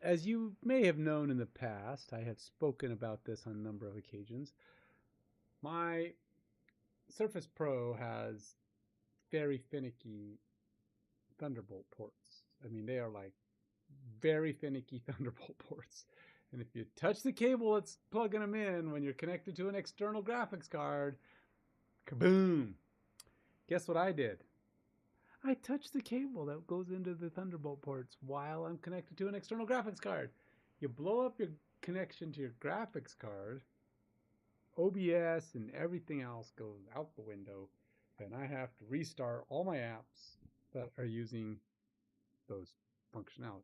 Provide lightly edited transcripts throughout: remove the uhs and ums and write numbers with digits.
as you may have known in the past, I have spoken about this on a number of occasions. My Surface Pro has very finicky Thunderbolt ports. I mean, they are like very finicky Thunderbolt ports. And if you touch the cable that's plugging them in when you're connected to an external graphics card, kaboom! Guess what I did? I touched the cable that goes into the Thunderbolt ports while I'm connected to an external graphics card. You blow up your connection to your graphics card, OBS and everything else goes out the window, and I have to restart all my apps that are using those functionalities.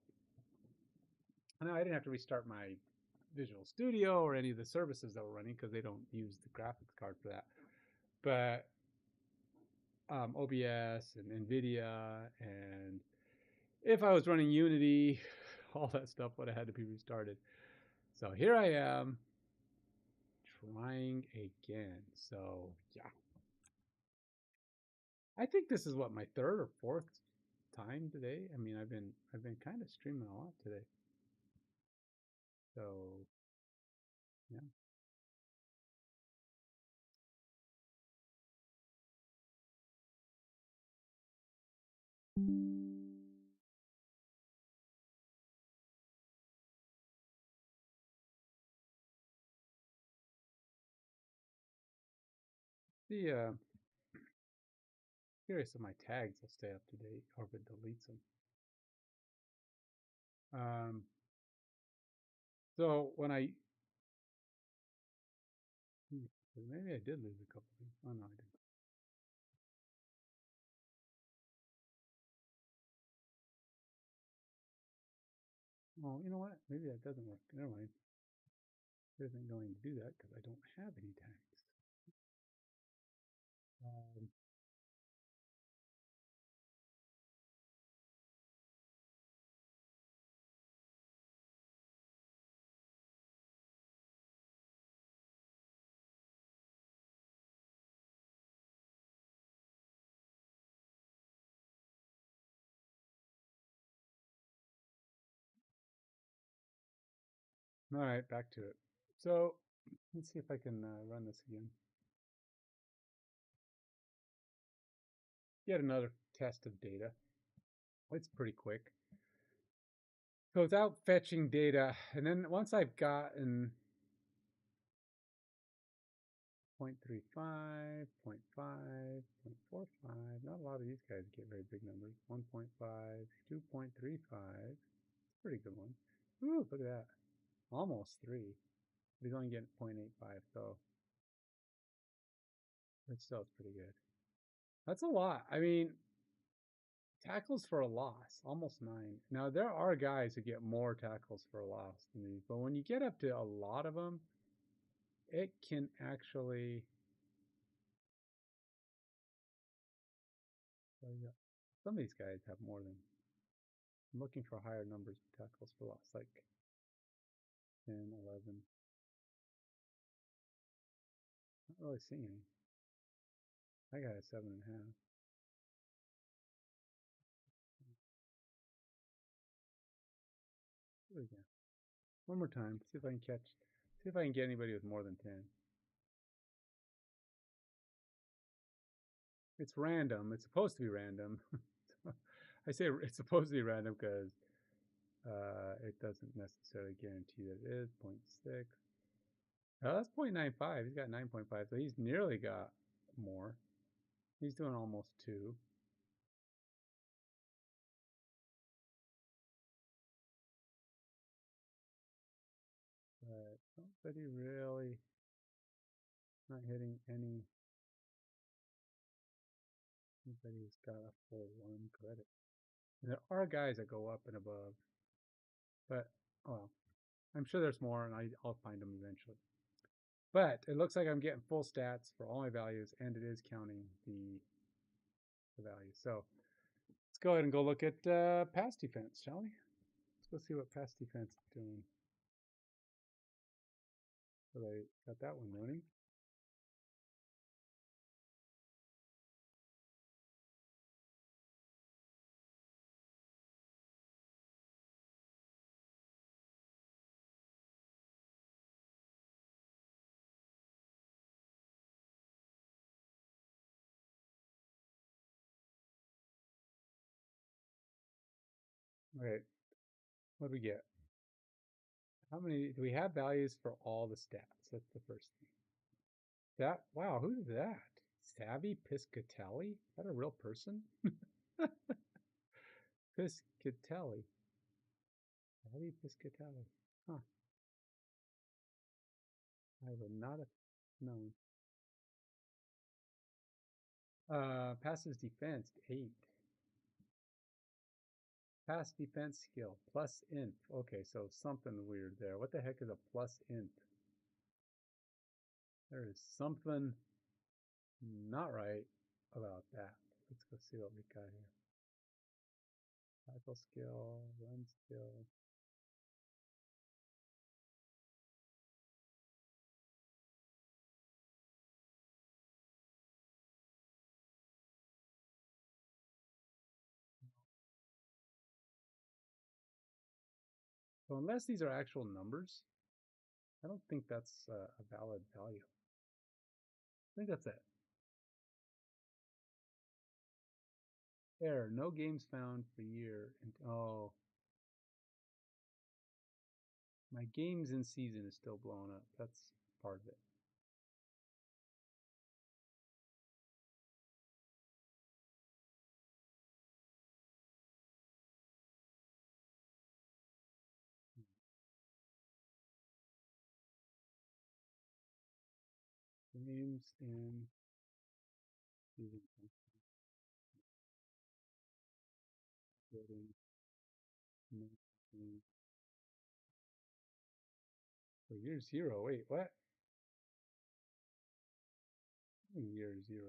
Now, I didn't have to restart my Visual Studio or any of the services that were running because they don't use the graphics card for that. But OBS and NVIDIA, and if I was running Unity, all that stuff would have had to be restarted. So here I am trying again. So yeah, I think this is what, my third or fourth time today. I mean, I've been kind of streaming a lot today. So yeah. The curious if my tags will stay up to date or if it deletes them. So when I maybe I did lose a couple of things. Oh no, I didn't. Oh, you know what? Maybe that doesn't work. Never mind. It isn't going to do that because I don't have any tags. Um, all right, back to it. So let's see if I can run this again. Yet another test of data. It's pretty quick. So it's out fetching data, and then once I've gotten 0.35, 0.5, 0.45, not a lot of these guys get very big numbers. 1.5, 2.35, pretty good one. Ooh, look at that. Almost 3. But he's only getting 0.85, so it still is pretty good. That's a lot. I mean, tackles for a loss, almost 9. Now, there are guys who get more tackles for a loss than these, but when you get up to a lot of them, it can actually. Some of these guys have more than. I'm looking for higher numbers of tackles for loss, like 10, 11. Not really seeing any. I got a 7.5. Again. One more time. See if I can catch. See if I can get anybody with more than 10. It's random. It's supposed to be random. I say it's supposed to be random because it doesn't necessarily guarantee that it is 0.6. Oh, that's 0.95. He's got 9.5, so he's nearly got more. He's doing almost 2. But nobody really not hitting any. Nobody's got a full 1 credit. And there are guys that go up and above, but well, I'm sure there's more, and I'll find them eventually. But it looks like I'm getting full stats for all my values, and it is counting the values. So let's go ahead and go look at pass defense, shall we? Let's go see what pass defense is doing. So I got that one running. Okay, what do we get? How many do we have values for all the stats? That's the first thing. That wow, who's that? Savvy Piscatelli? Is that a real person? Piscatelli. Savvy Piscatelli. Huh. I would not have known. Passes defense 8. Pass defense skill plus int. Okay, so something weird there. What the heck is a plus int? There is something not right about that. Let's go see what we got here. Rifle skill, run skill. So unless these are actual numbers, I don't think that's a valid value. I think that's it. Error, no games found for year. And, oh, my games in season is still blowing up. That's part of it. Games in season building for year 0. Wait, what? Year 0.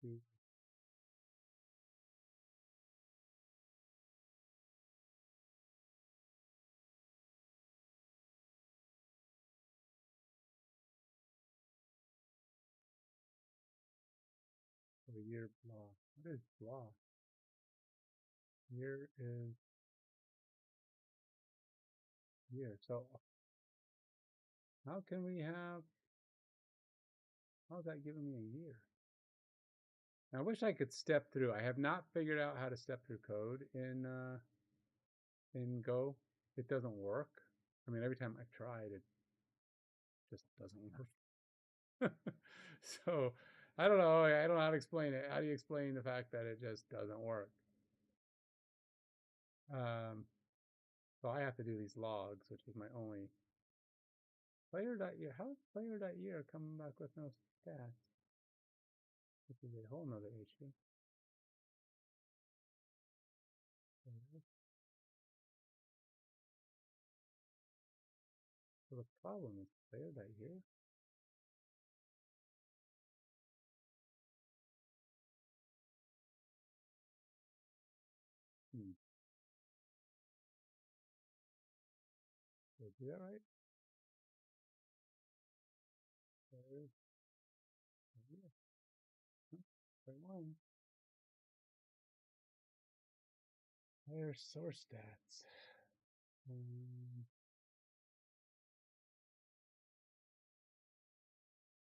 For year blah. What is blah? Year is year. So how can we have, how's that giving me a year? Now, I wish I could step through. I have not figured out how to step through code in Go. It doesn't work. I mean, every time I've tried, it just doesn't work. So I don't know. I don't know how to explain it. How do you explain the fact that it just doesn't work? Um, so I have to do these logs, which is my only player.year. How is player.year coming back with no stats? This is a whole nother issue. So the problem is player.year. Hmm. Did I do that right? Player. Right one. Player source stats.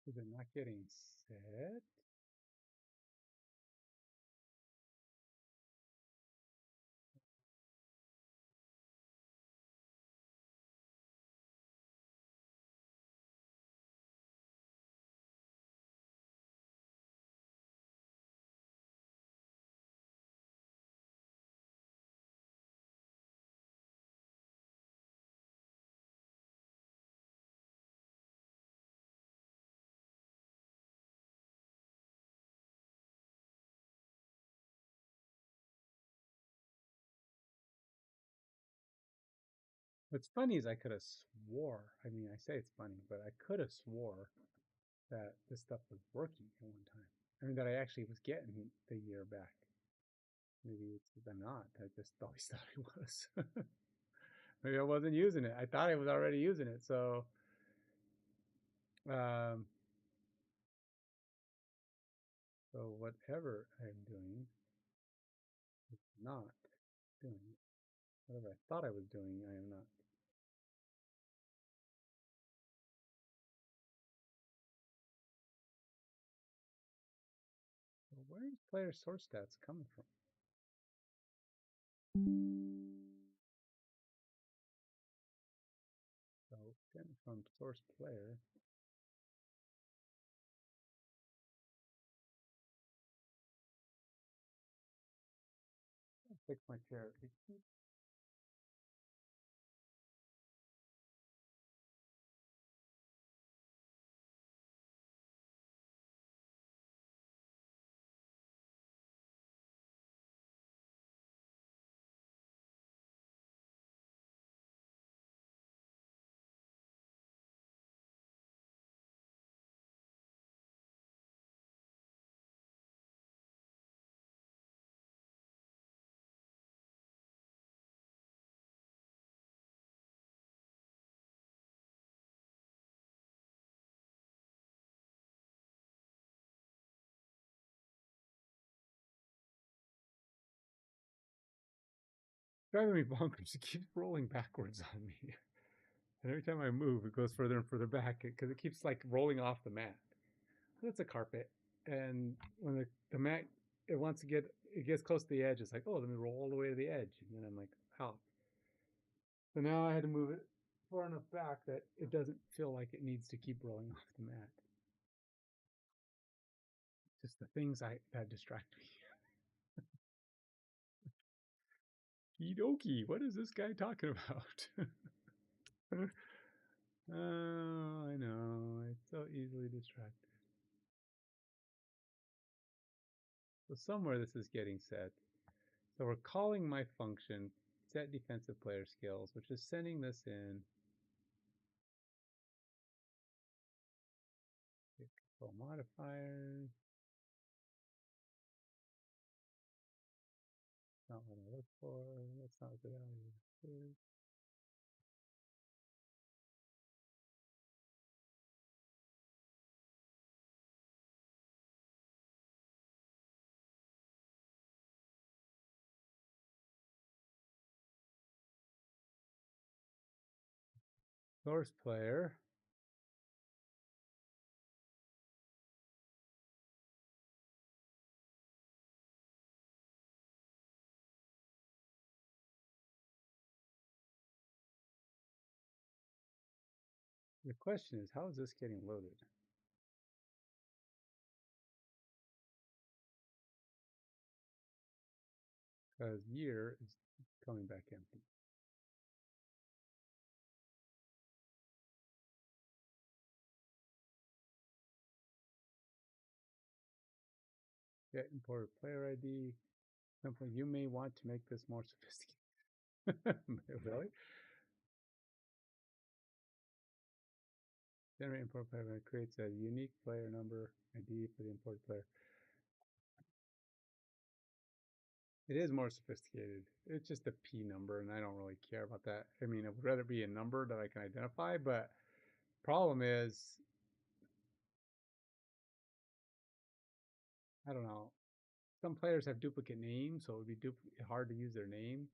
Is it not getting set? What's funny is I could have swore. I mean, I say it's funny, but I could have swore that this stuff was working at one time. I mean, that I actually was getting the year back. Maybe I'm not. I just always thought I was. Maybe I wasn't using it. I thought I was already using it. Um, so whatever I'm doing not doing it. Whatever I thought I was doing, I am not. So where is player source stats coming from? So getting from source player. I'll fix my chair. Driving me bonkers. It keeps rolling backwards on me. And every time I move, it goes further and further back because it keeps like rolling off the mat. It's a carpet. And when the mat, it gets close to the edge, it's like, oh, let me roll all the way to the edge. And then I'm like, how? So now I had to move it far enough back that it doesn't feel like it needs to keep rolling off the mat. Just the things that distract me. Kidoki, what is this guy talking about? Oh, I know. It's so easily distracted. So somewhere this is getting set. So we're calling my function set defensive player skills, which is sending this in. Control modifiers. Not what I look for. That's not what the value is. Source player. The question is, how is this getting loaded? Because year is coming back empty. Get imported player ID. Simply, you may want to make this more sophisticated. Really? Generate import player creates a unique player number ID for the imported player. It is more sophisticated. It's just a P number, and I don't really care about that. I mean, I would rather be a number that I can identify, but problem is, I don't know. Some players have duplicate names, so it would be hard to use their name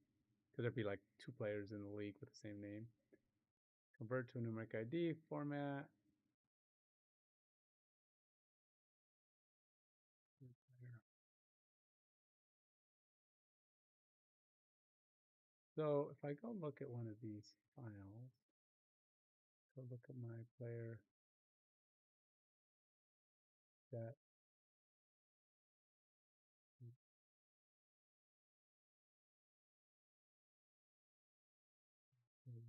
because there'd be like two players in the league with the same name. Convert to a numeric ID format. So if I go look at one of these files, go look at my player that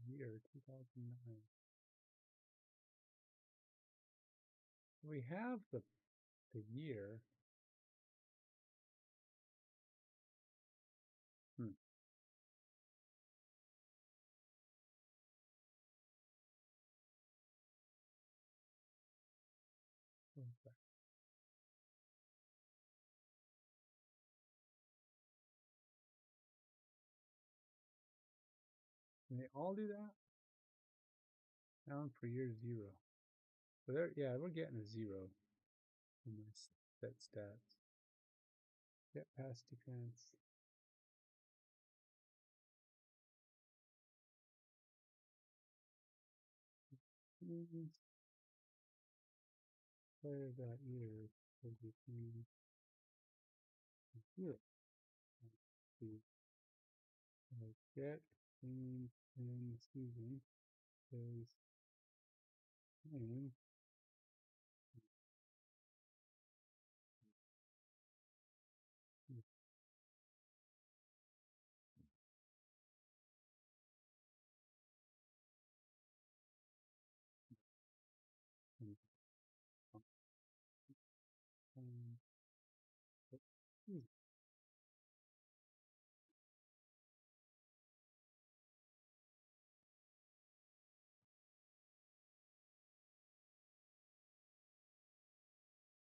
year 2009. We have the year. Hmm. Okay. Can they all do that? Down for year 0. So there, yeah, we're getting a 0 in my set stats. Get past defense. means player dot year will be zero. The get in season is name um,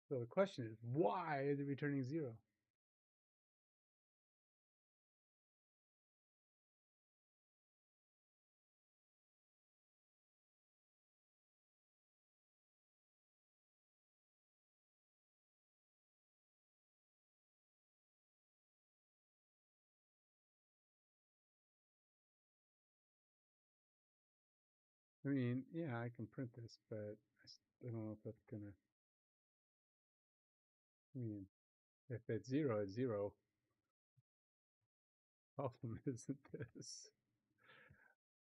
so the question is, why is it returning zero? I mean, yeah, I can print this, but I don't know if that's gonna. I mean, if it's zero, it's zero. Problem isn't this.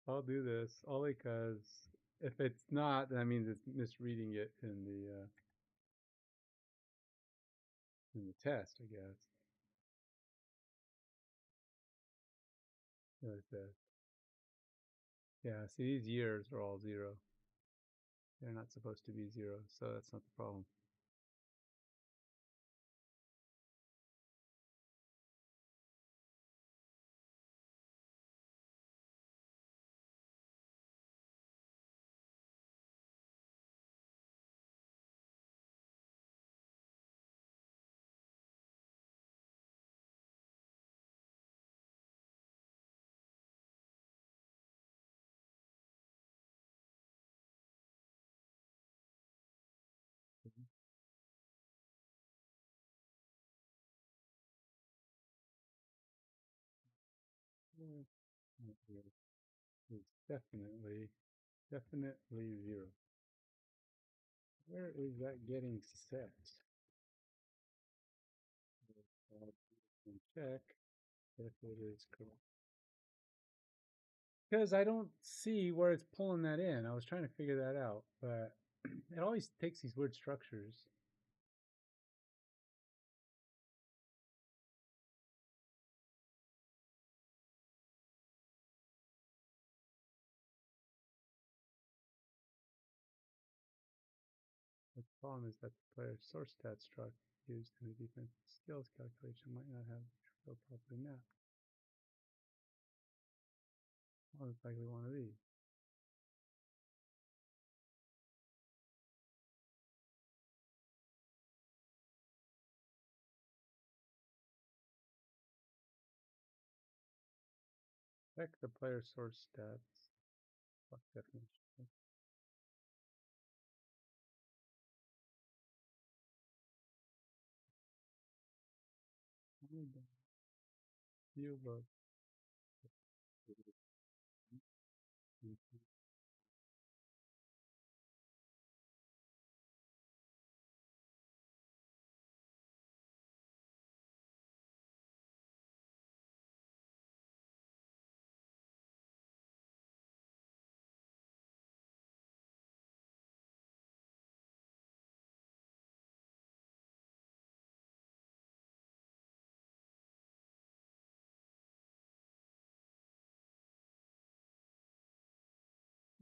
I'll do this only because if it's not, that means it's misreading it in the test, I guess. What it says. Yeah, see, these years are all zero. They're not supposed to be zero, so that's not the problem. Mm, not really. It's definitely zero. Where is that getting set? And check if it is correct. Because I don't see where it's pulling that in. I was trying to figure that out, but it always takes these weird structures. The problem is that the player's source stat struct used in the defensive skills calculation might not have the properly mapped. Most likely one of these. Check the player source stats. Fuck definition. View book.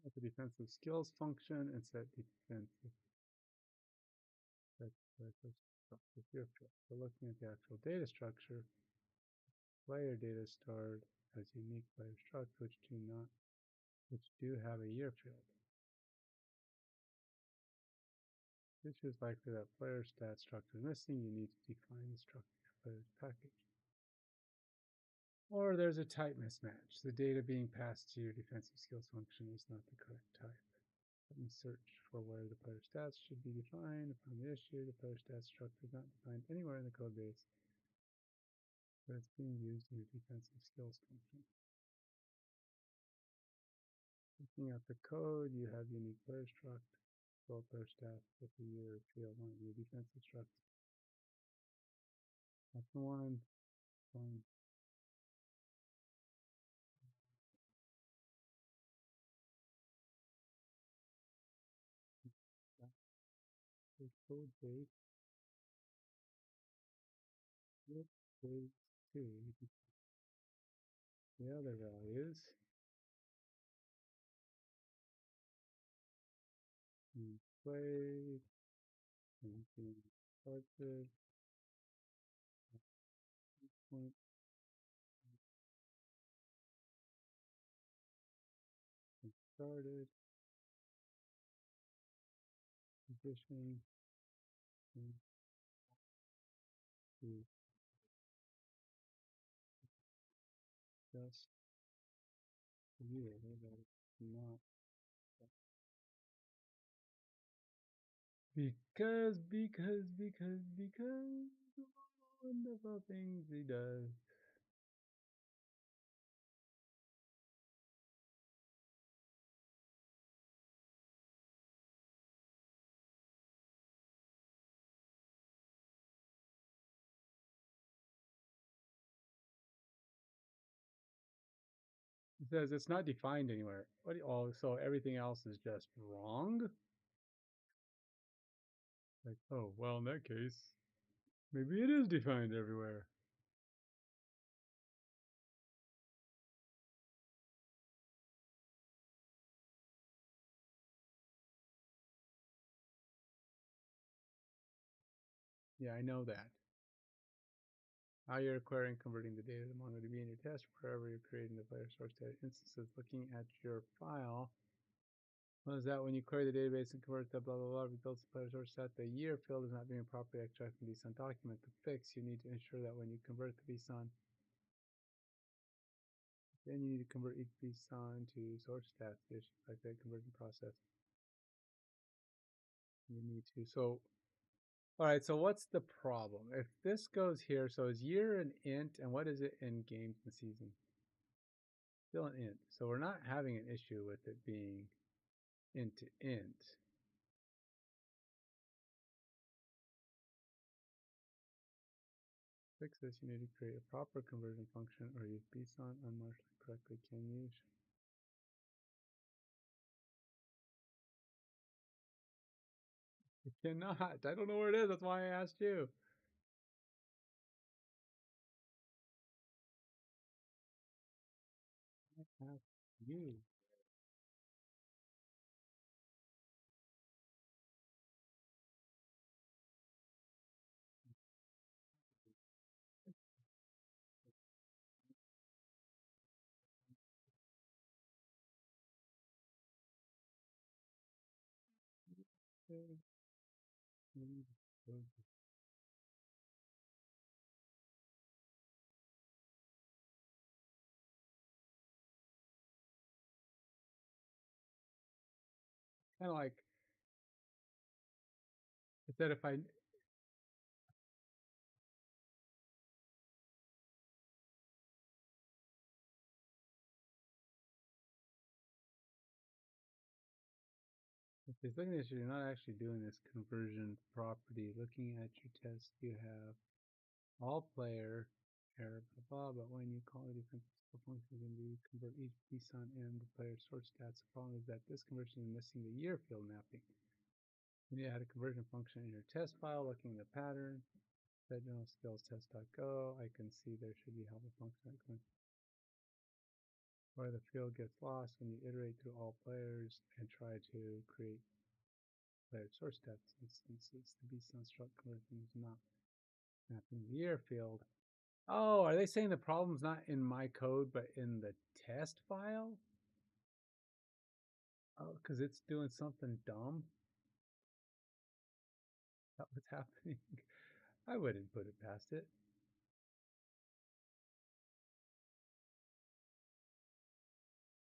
At the defensive skills function and set defensive. So looking at the actual data structure, player data stored as unique player struct, which do have a year field. This is likely that player stat structure is missing. You need to define the structure of player's package. Or there's a type mismatch. The data being passed to your defensive skills function is not the correct type. Let me search for where the player stats should be defined. Upon the issue, the player stats structure is not defined anywhere in the code base, but it's being used in your defensive skills function. Looking at the code, you have unique player struct, role player stats, with the year, field, one, your defensive struct. That's the one. Fine. That's code base. With base 2. The other values. Play. And started. Point. Started. Position. And to just year. Not because wonderful things he does. It says it's not defined anywhere. What? Oh, so everything else is just wrong? Like, oh, well, in that case, maybe it is defined everywhere. Yeah, I know that. How you're acquiring converting the data to MongoDB in your test, wherever you're creating the player source data instances, looking at your file. What is that when you query the database and convert the blah blah blah rebuilds the player source set? The year field is not being properly extracted from the VSON document. To fix, you need to ensure that when you convert the VSON, then you need to convert each VSON to source stats. Like that conversion process. You need to. So, all right. So what's the problem? If this goes here, so is year an int, and what is it in games and season? Still an int. So we're not having an issue with it being int to int. Fix this, you need to create a proper conversion function or use bson unmarginally correctly. Can use. You cannot. I don't know where it is. That's why I asked you. I asked you. Kind of like it said if it's looking at you, you're not actually doing this conversion property. Looking at your test, you have all player error blah blah. But when you call a different function, then you convert each piece on and the player source stats. The problem is that this conversion is missing the year field mapping. You need to add a conversion function in your test file, looking at the pattern. Set general skills test.go. I can see there should be helper function where the field gets lost when you iterate through all players and try to create player source stats instances. The bson struct conversion is not mapping the year field. Oh, are they saying the problem's not in my code but in the test file? Oh, because it's doing something dumb. That's what's happening. I wouldn't put it past it.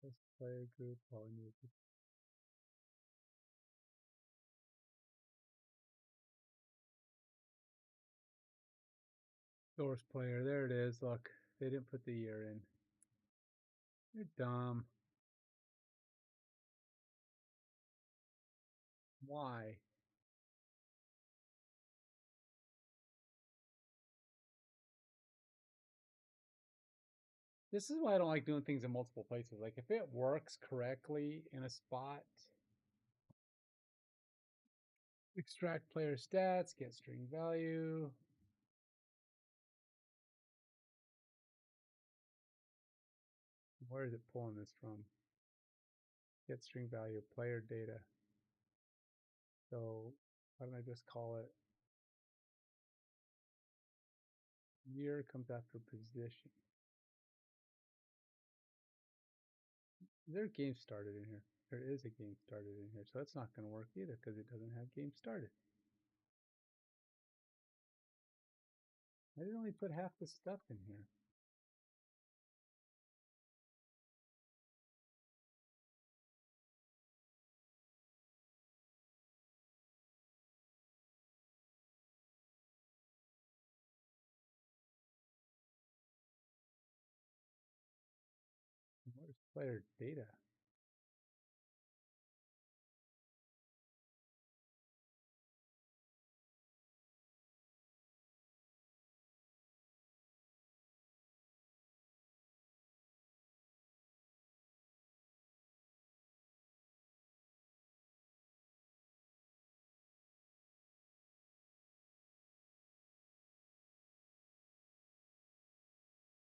Test player group, all new. Source player, there it is. Look, they didn't put the year in. You're dumb. Why? This is why I don't like doing things in multiple places. Like if it works correctly in a spot, extract player stats, get string value. Where is it pulling this from? Get string value, player data. So why don't I just call it year comes after position? Is there a game started in here? There is a game started in here, so that's not going to work either because it doesn't have game started. I didn't only put half the stuff in here. Where's player data?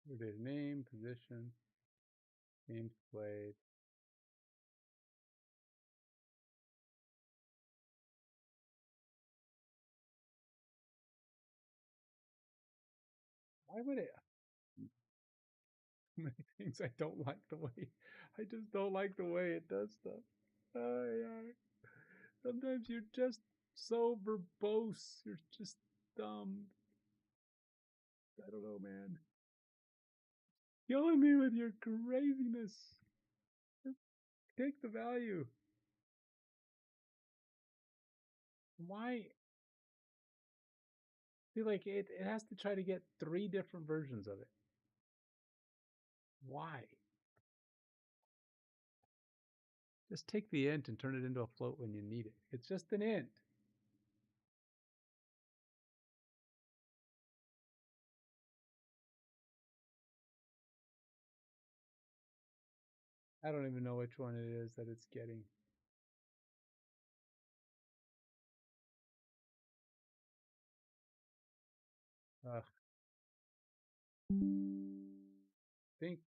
Player data name, position, games played. Why would it? Many things I don't like the way. I just don't like the way it does stuff. Yeah. Sometimes you're just so verbose. You're just dumb. I don't know, man. Killing me with your craziness. Take the value. Why? See, like it has to try to get 3 different versions of it. Why? Just take the int and turn it into a float when you need it. It's just an int. I don't even know which one it is that it's getting. Think.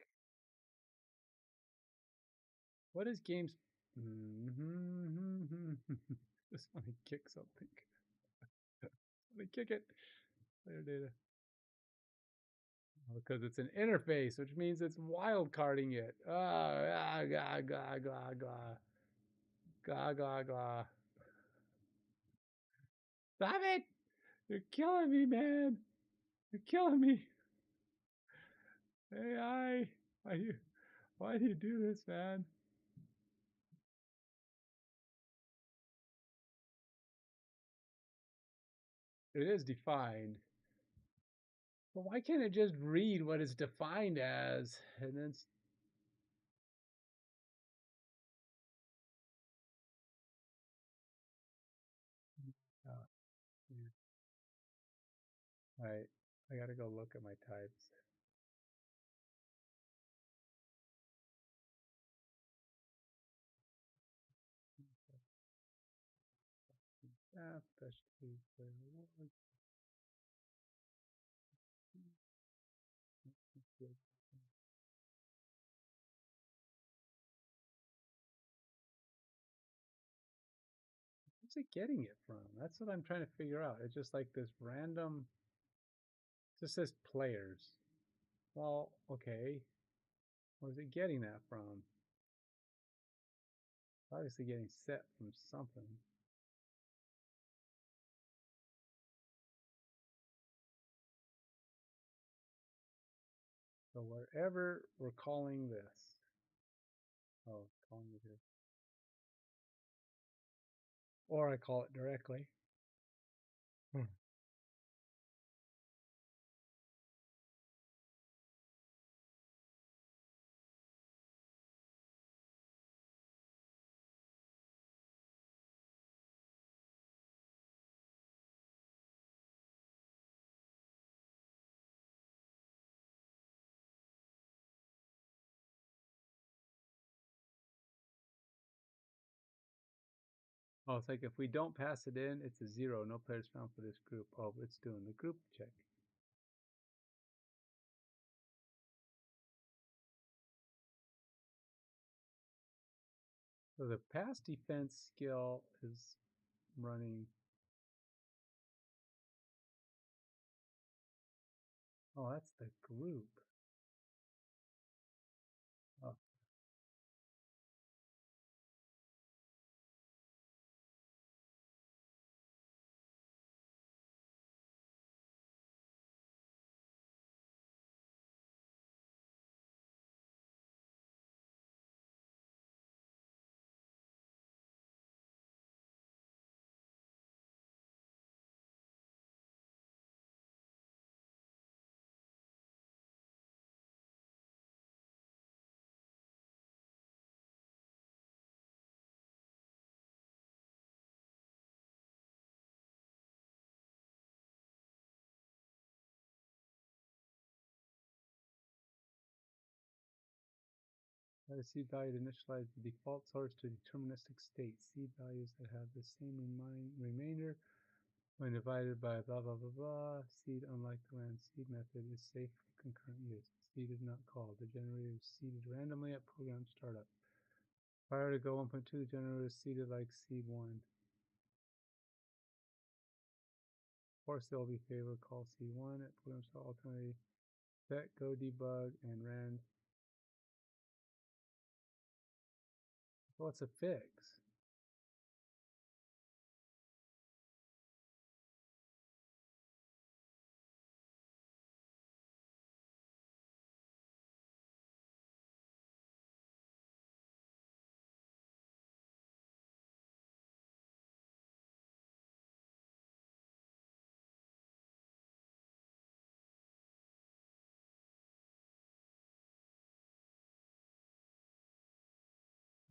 What is games? Just want to kick something. Let me kick it. Player data. Because it's an interface, which means it's wildcarding it. Ah, ga, ga, ga, ga. Ga, ga, ga. Stop it! You're killing me, man. You're killing me. AI, why do you do this, man? It is defined. But why can't it just read what it's defined as and then oh, yeah. All right. I gotta go look at my types. Specialty player. Where's it getting it from? That's what I'm trying to figure out. It's just like this random. It just says players. Well, okay. Where's it getting that from? Obviously getting set from something. So wherever we're calling this. Oh, calling it here. Or I call it directly. Oh, it's like if we don't pass it in, it's a 0. No players found for this group. Oh, it's doing the group check. So the pass defense skill is running. Oh, that's the group. Oh, let a seed value to initialize the default source to deterministic state. Seed values that have the same remainder when divided by blah blah blah blah. Seed, unlike the land seed method, is safe for concurrent use. Seed is not called. The generator is seeded randomly at program startup. Prior to go 1.2, the generator is seeded like seed 1. Or still be favored, call C1 at program start alternately set, go debug, and rand. What's a fix?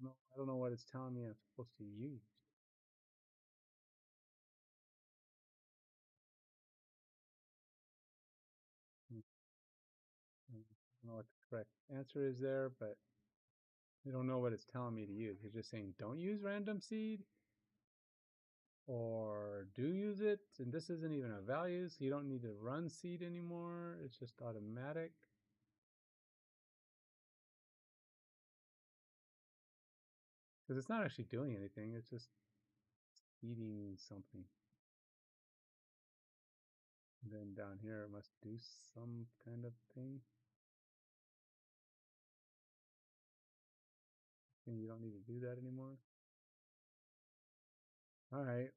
No, I don't know what it's telling me I'm supposed to use. Hmm. I don't know what the correct answer is there, but I don't know what it's telling me to use. It's just saying don't use random seed or do use it. And this isn't even a value, so you don't need to run seed anymore. It's just automatic. Because it's not actually doing anything, it's just eating something. And then down here it must do some kind of thing. And you don't need to do that anymore. All right.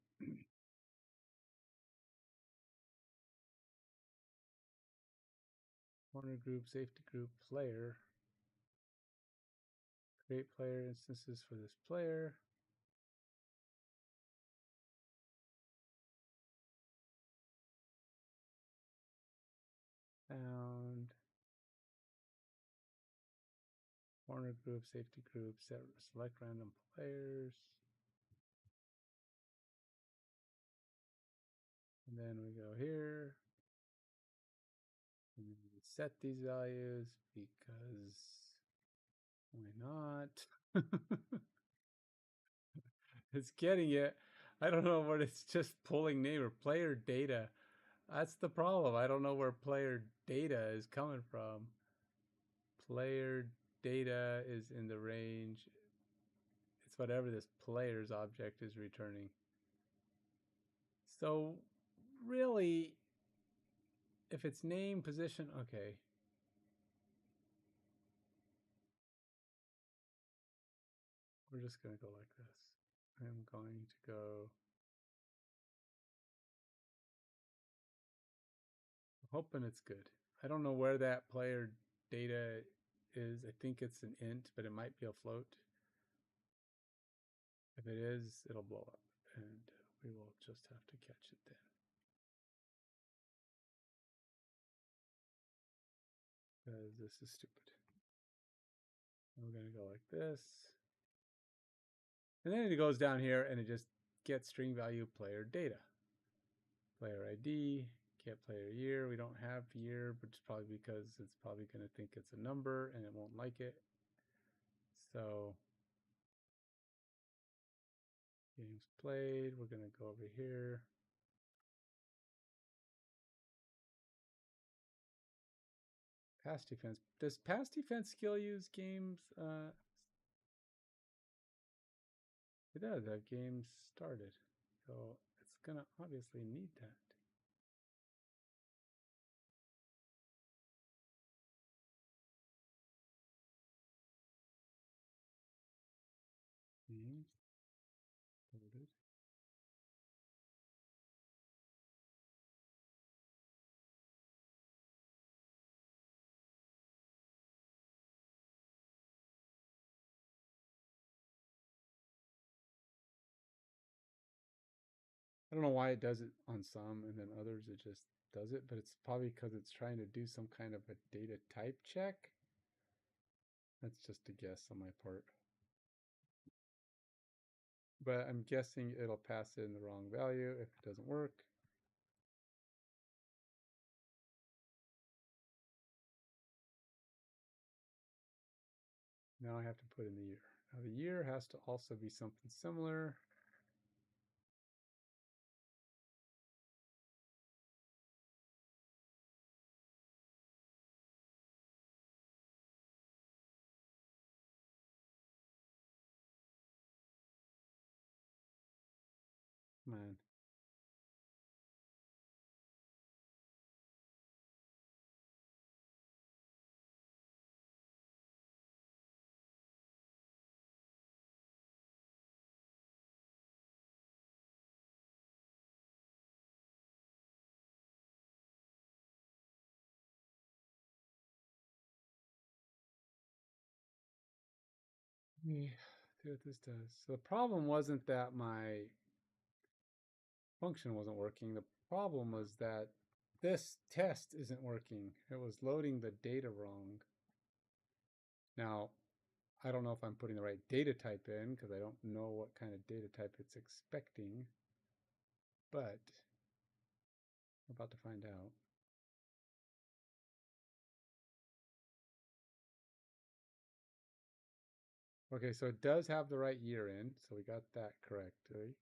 Corner group, safety group, player. Create player instances for this player. Found. Corner group, safety group, select random players. And then we go here. And we set these values because why not? It's getting it. I don't know what it's just pulling name or player data. That's the problem. I don't know where player data is coming from. Player data is in the range. It's whatever this player's object is returning. So really, if it's name, position, okay. We're just going to go like this. I'm going to go. I'm hoping it's good. I don't know where that player data is. I think it's an int, but it might be a float. If it is, it'll blow up, and we will just have to catch it then. Because this is stupid. We're going to go like this. And then it goes down here and it just gets string value player data. Player ID, get player year. We don't have year, but it's probably because it's probably going to think it's a number and it won't like it. So Games played. We're going to go over here. Pass defense. Does pass defense skill use games? It does have games started. So it's going to obviously need that. Games started. I don't know why it does it on some and then others it just does it, but it's probably because it's trying to do some kind of a data type check. That's just a guess on my part. But I'm guessing it'll pass in the wrong value if it doesn't work. Now I have to put in the year. Now the year has to also be something similar. Man. See what this does. So the problem wasn't that my function wasn't working. The problem was that this test isn't working. It was loading the data wrong. Now, I don't know if I'm putting the right data type in because I don't know what kind of data type it's expecting, but we're about to find out. Okay, so it does have the right year in, so we got that correctly.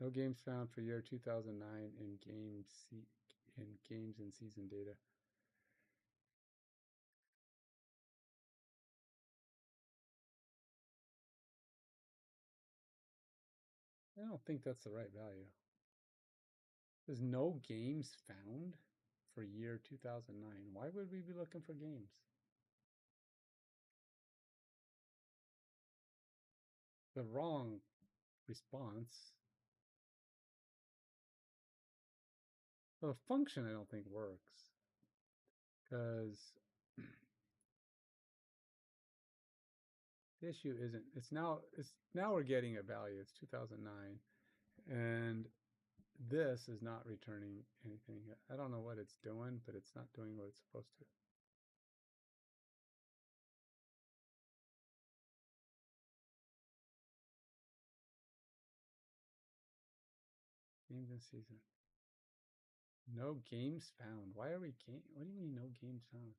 No games found for year 2009 in games and season data. I don't think that's the right value. There's no games found for year 2009. Why would we be looking for games? The wrong response. Well, the function I don't think works because the issue isn't. It's now we're getting a value. It's 2009, and this is not returning anything. I don't know what it's doing, but it's not doing what it's supposed to. Games in season. No games found. Why are we game? What do you mean no games found?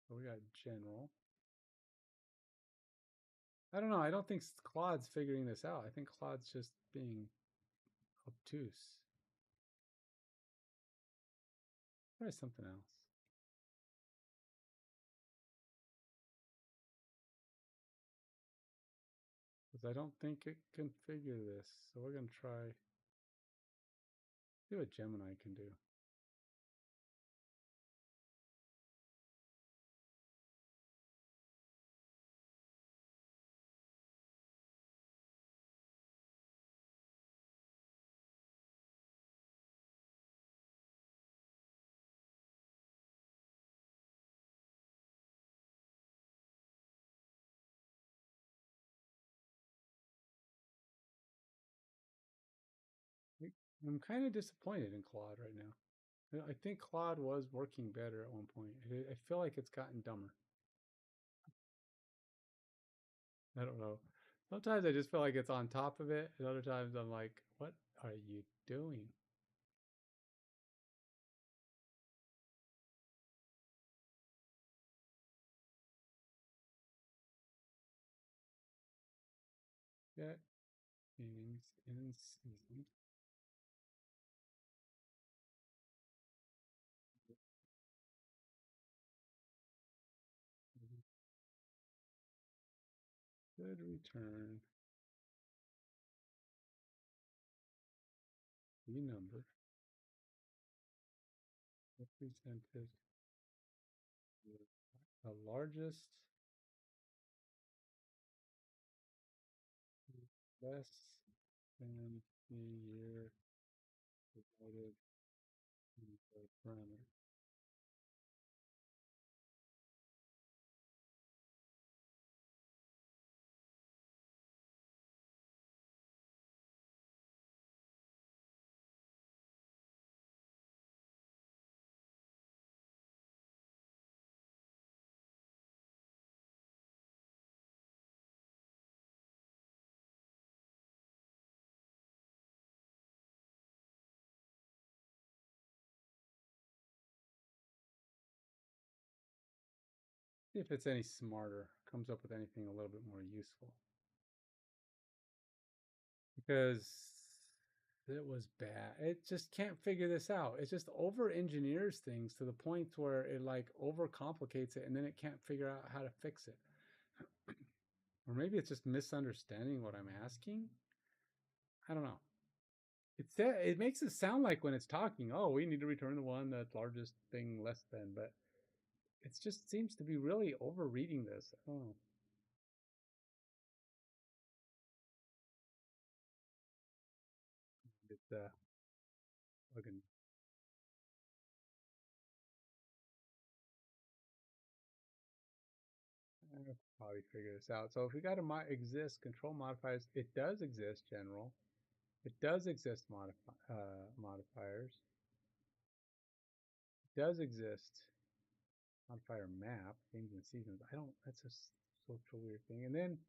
So we got general. I don't know. I don't think Claude's figuring this out. I think Claude's just being obtuse. Try something else. Because I don't think it can figure this. So we're going to try. See what Gemini can do. I'm kind of disappointed in Claude right now. I think Claude was working better at one point. I feel like it's gotten dumber. I don't know. Sometimes I just feel like it's on top of it, and other times I'm like, what are you doing? Get things in season. Good return the number represented with the largest less than the year provided in the parameter. See if it's any smarter, comes up with anything a little bit more useful. Because it was bad. It just can't figure this out. It just over engineers things to the point where it like overcomplicates it and then it can't figure out how to fix it. Or maybe it's just misunderstanding what I'm asking. I don't know. It makes it sound like when it's talking, oh, we need to return the one that's largest thing less than, but it just seems to be really over reading this. I don't know. It's fucking I'll probably figure this out. So if we got to exist control modifiers, it does exist general. It does exist modifiers. It does exist modifier map, games and seasons. I don't, that's a social weird thing. And then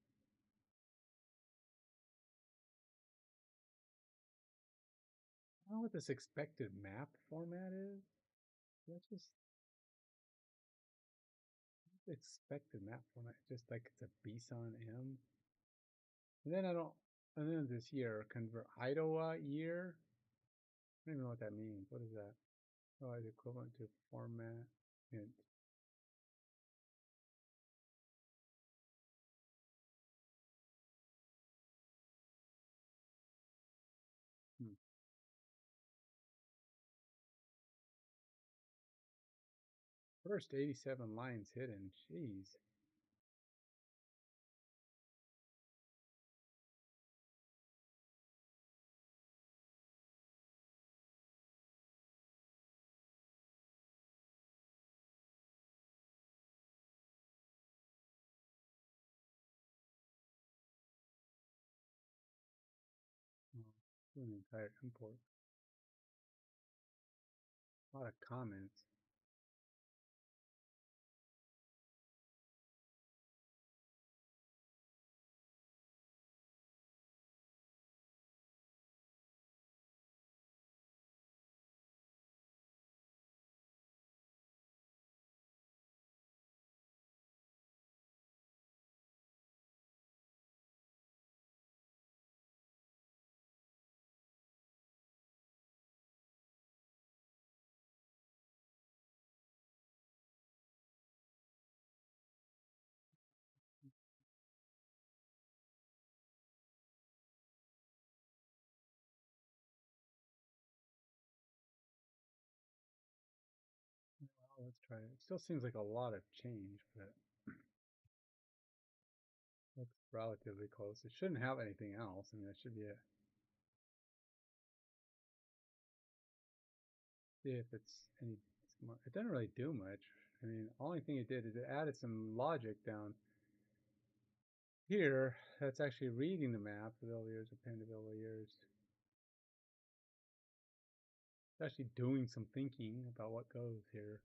I don't know what this expected map format is. That's just expected map format. Just like it's a BSON M. And then I don't, and then this year, convert Idaho year. I don't even know what that means. What is that? Oh, it's equivalent to format int. Hmm. First 87 lines hidden. Jeez. Oh, an entire import. A lot of comments. Well, let's try it. It still seems like a lot of change, but looks relatively close. It shouldn't have anything else. I mean, that should be it. See if it's any smart. It doesn't really do much. I mean, only thing it did is it added some logic down here that's actually reading the map, available years, appendable years. Actually doing some thinking about what goes here.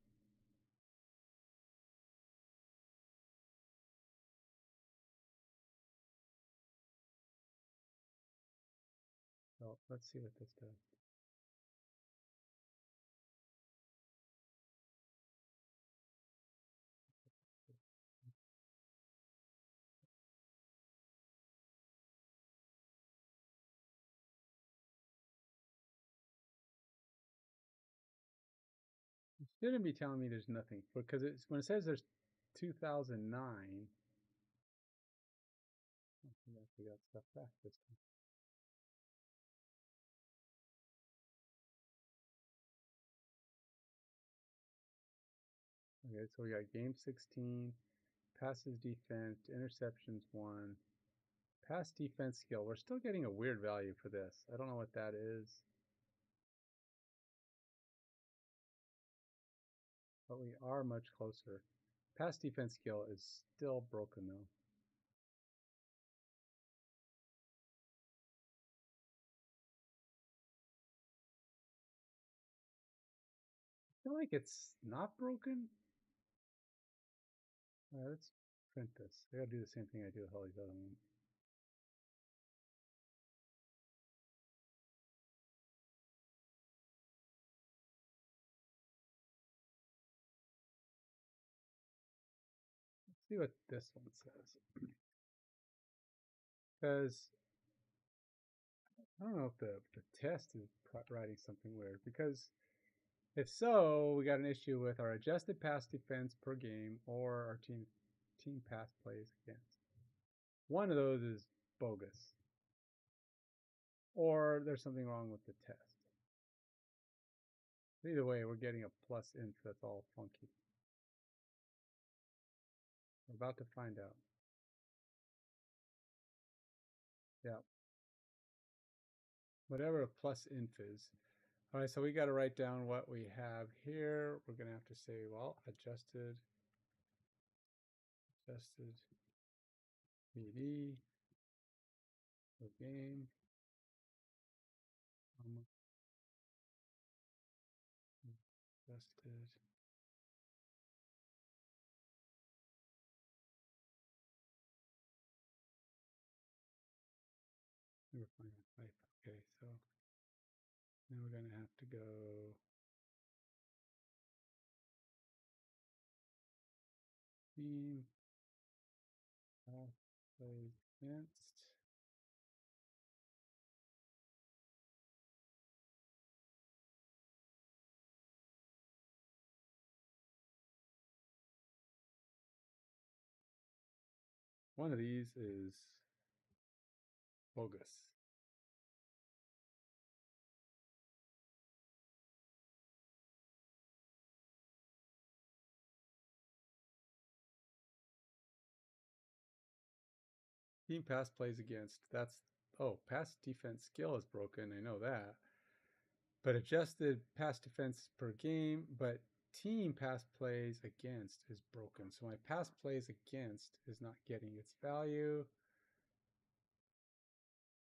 So let's see what this does. It shouldn't be telling me there's nothing because it's when it says there's 2009. We got stuff back this time. Okay, so we got game 16, passes defense, interceptions 1, pass defense skill. We're still getting a weird value for this. I don't know what that is, but we are much closer. Pass defense skill is still broken though. I feel like it's not broken. All right, let's print this. I gotta do the same thing I do with all these other ones. Let's see what this one says. Because I don't know if the test is writing something weird. Because if so, we got an issue with our adjusted pass defense per game or our team pass plays against. One of those is bogus, or there's something wrong with the test. Either way, we're getting a plus inf that's all funky. We're about to find out. Yeah. Whatever a plus inf is. All right, so we got to write down what we have here. We're going to have to say, well, adjusted VD for game. Adjusted. We're finding life. Okay, so now we're going to have to go team plays against. One of these is bogus. Team pass plays against. That's pass defense skill is broken. I know that. But adjusted pass defense per game, but team pass plays against is broken. So my pass plays against is not getting its value,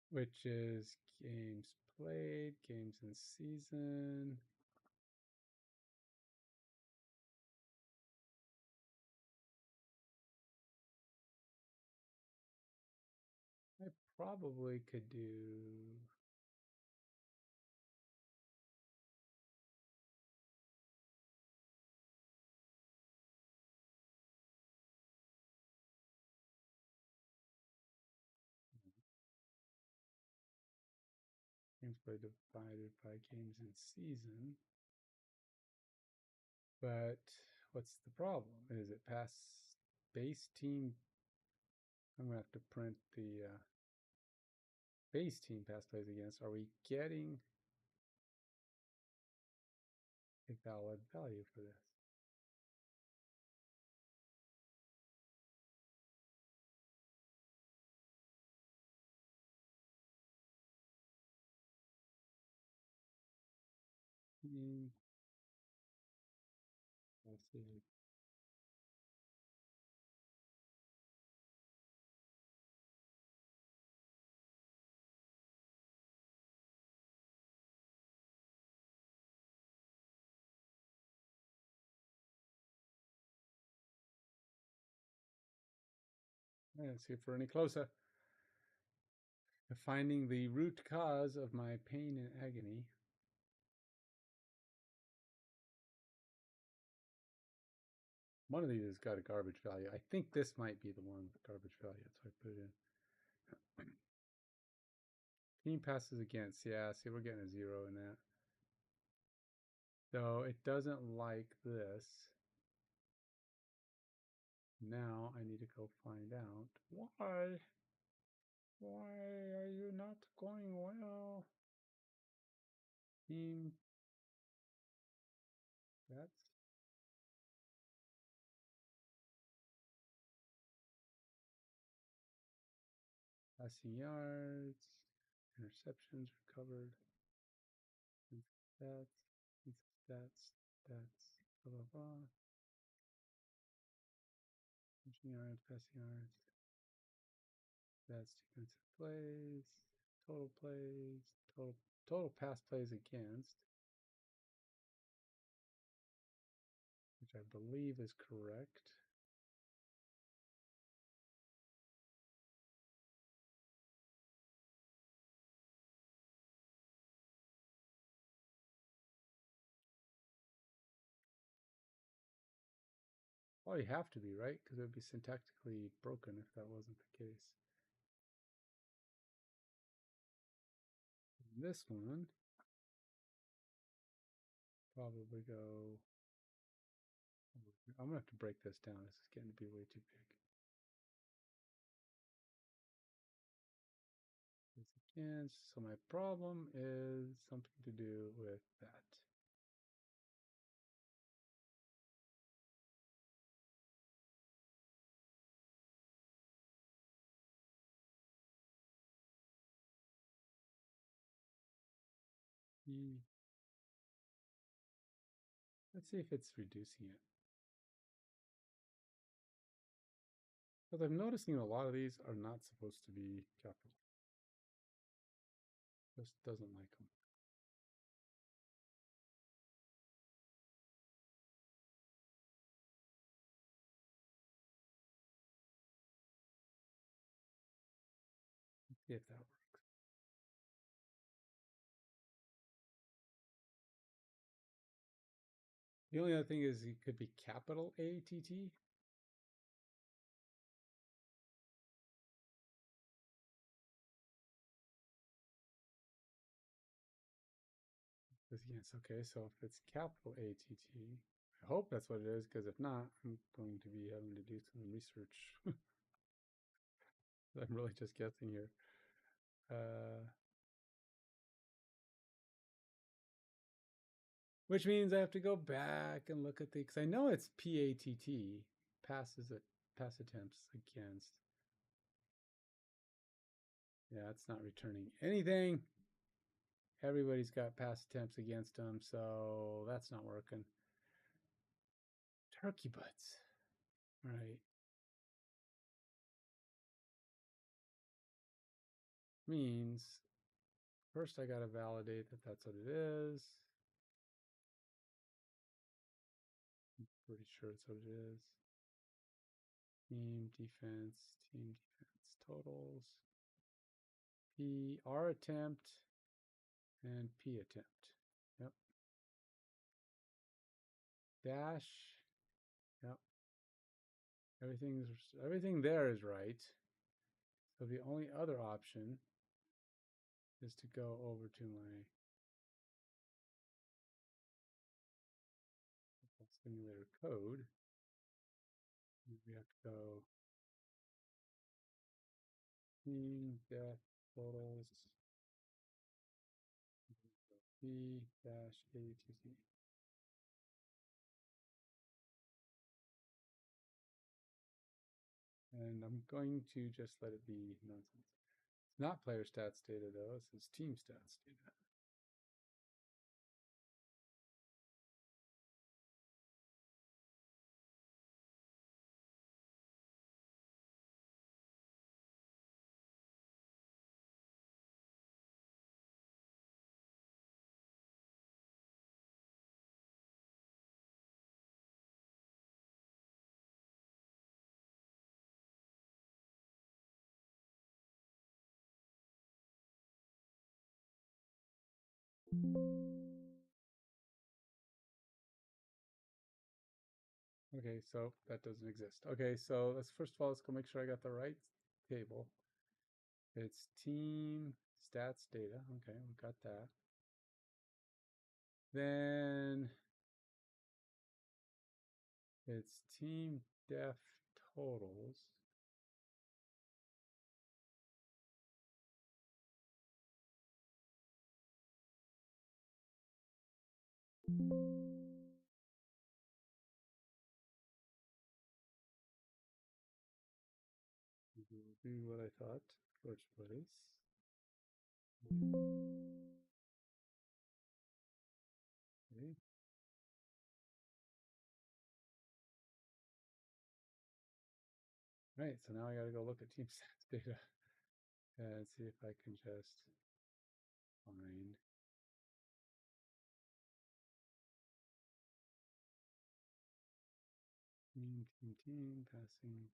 which is games played, games in season. I probably could do games played divided by games in season. But what's the problem? Is it pass base team? I'm going to have to print the base team pass plays against. Are we getting a valid value for this? Let's see. Let's see if we're any closer to finding the root cause of my pain and agony. One of these has got a garbage value. I think this might be the one with garbage value, so I put it in. Team passes against. Yeah, see, we're getting a 0 in that. So it doesn't like this. Now I need to go find out why. Why are you not going well? Team. That's passing yards. Interceptions recovered. Stats. Stats. Stats. Blah blah blah. Pushing yards. Passing yards. That's defensive plays, total plays, total pass plays against, which I believe is correct. Well, you have to be, right? Because it would be syntactically broken if that wasn't the case. This one probably go. I'm gonna have to break this down. This is getting to be way too big. This against. So my problem is something to do with that. Let's see if it's reducing it. Because I'm noticing a lot of these are not supposed to be capital. Just doesn't like them. Let's see if that works. The only other thing is it could be capital ATT. Yes, okay, so if it's capital ATT, I hope that's what it is, because if not, I'm going to be having to do some research. I'm really just guessing here. Which means I have to go back and look at the, because I know it's PATT, passes it, pass attempts against. Yeah, it's not returning anything. Everybody's got pass attempts against them, so that's not working. Turkey butts. All right. Means first I got to validate that that's what it is. I'm pretty sure it's what it is. Team defense totals. P, R attempt, and P attempt. Yep. Dash. Yep. Everything there is right. So the only other option is to go over to my simulator code. And we have to go team death totals P dash ATT. And I'm going to just let it be nonsense. It's not player stats data though, this is team stats data. Okay, so that doesn't exist. Okay, so let's first of all, let's go make sure I got the right table. It's team stats data. Okay, we got that. Then it's team def totals. Will do what I thought. First place. Okay. All right, so now I got to go look at team stats data and see if I can just find team, passing,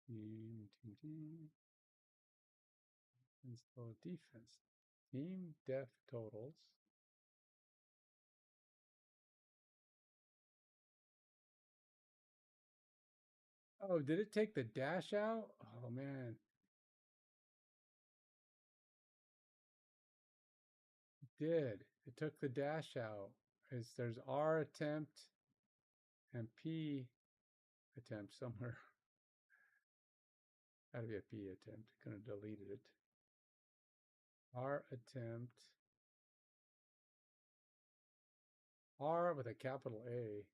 team, install defense, team def totals. Oh, did it take the dash out? Oh man, it did. It took the dash out. There's R attempt and P attempt somewhere. Gotta be a P attempt. Gonna delete it. R attempt. R with a capital A.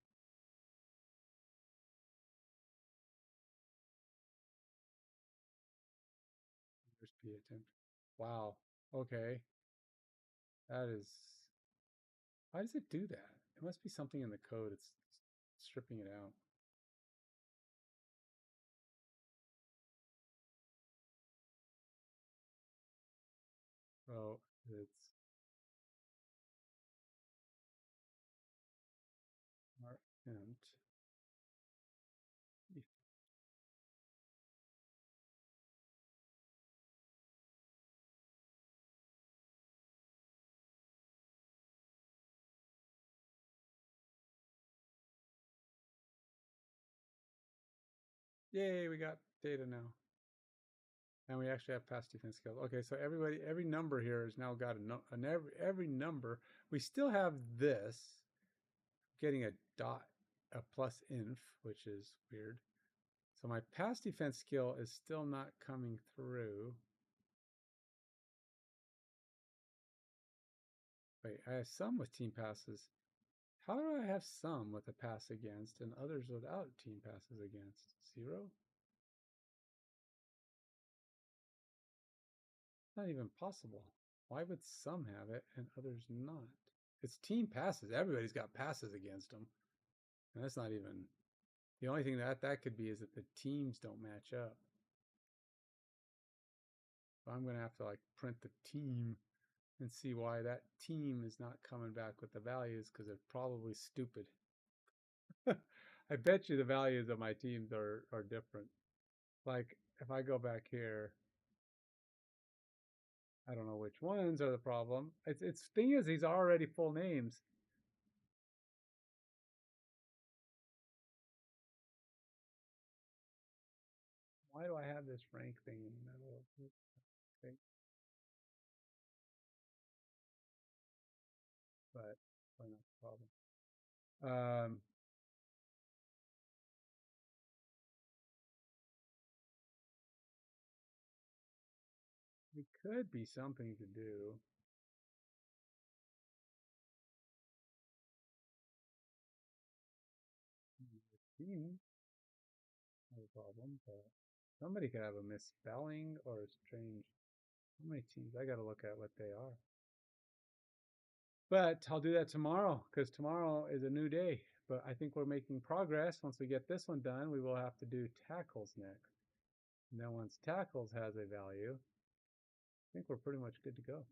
There's P attempt. Wow. Okay. That is. Why does it do that? It must be something in the code. It's stripping it out. So it's R attempt. Yay, we got data now. And we actually have past defense skills. Okay, so every number here has now got every number. We still have this getting a dot, a plus inf, which is weird. So my past defense skill is still not coming through. Wait, I have some with team passes. How do I have some with a pass against and others without team passes against? 0? Not even possible. Why would some have it and others not? It's team passes. Everybody's got passes against them. And that's not even the only thing that could be is that the teams don't match up. So I'm going to have to like print the team and see why that team is not coming back with the values because they're probably stupid. I bet you the values of my teams are different. Like if I go back here, I don't know which ones are the problem. It's thing is these are already full names. Why do I have this rank thing in the middle of this thing? But probably not the problem. It could be something to do. Team no problem, but somebody could have a misspelling or a strange. How many teams? I got to look at what they are. But I'll do that tomorrow because tomorrow is a new day. But I think we're making progress. Once we get this one done, we will have to do tackles next. And then once tackles has a value, I think we're pretty much good to go.